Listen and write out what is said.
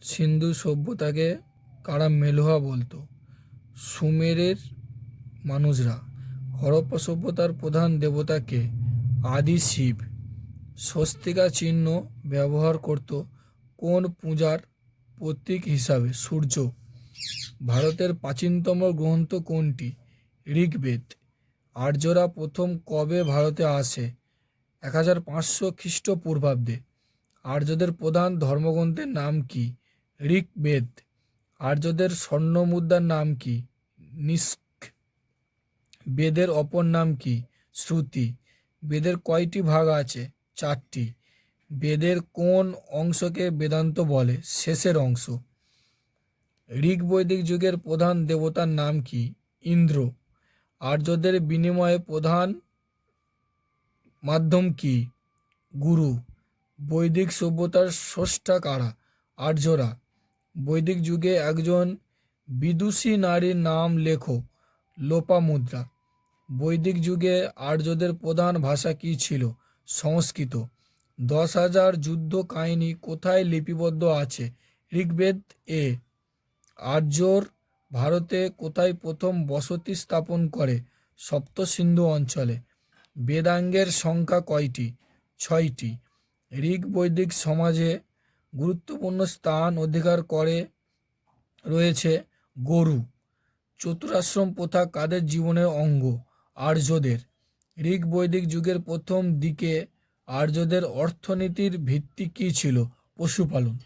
সিন্ধু সভ্যতাকে কারা মেলুহা বলতো? সুমেরের মানুষরা। হরপ্পা সভ্যতার প্রধান দেবতাকে? আদি শিব। স্বস্তিকা চিহ্ন ব্যবহার করত কোন পূজার প্রতীক হিসাবে? সূর্য। ভারতের প্রাচীনতম গ্রন্থ কোনটি? ঋগ্বেদ। আর্যরা প্রথম কবে ভারতে আসে? 1500 খ্রিস্টপূর্বাব্দে। আর্যদের প্রধান ধর্মগ্রন্থের নাম কি? ঋগ্বেদ। আর্যদের স্বর্ণ মুদ্রার নাম কি? নিষ্ক। বেদের অপর নাম কি? শ্রুতি। বেদের কয়টি ভাগ আছে? 4টি। বেদের কোন অংশকে বেদান্ত বলে? শেষের অংশ। ঋগ বৈদিক যুগের প্রধান দেবতার নাম কি? ইন্দ্র। আর্যদের বিনিময়ে প্রধান মাধ্যম কি? গুরু। বৈদিক সভ্যতার স্রষ্টা কারা? আর্যরা। বৈদিক যুগে একজন বিদুষী নারীর নাম লেখো। লোপামুদ্রা। বৈদিক যুগে আর্যদের প্রধান ভাষা কি ছিল? সংস্কৃত। 10,000 যুদ্ধ কাহিনী কোথায় লিপিবদ্ধ আছে? ঋগ্বেদ এ। আর্যর ভারতে কোথায় প্রথম বসতি স্থাপন করে? সপ্ত সিন্ধু অঞ্চলে। বেদাঙ্গের সংখ্যা কয়টি? 6টি। ঋগ বৈদিক সমাজে গুরুত্বপূর্ণ স্থান অধিকার করে রয়েছে গরু। চতুরাশ্রম প্রথা কাদের জীবনের অঙ্গ? আর্যদের। ঋগ বৈদিক যুগের প্রথম দিকে আর্যদের অর্থনীতির ভিত্তি কী ছিল? পশুপালন।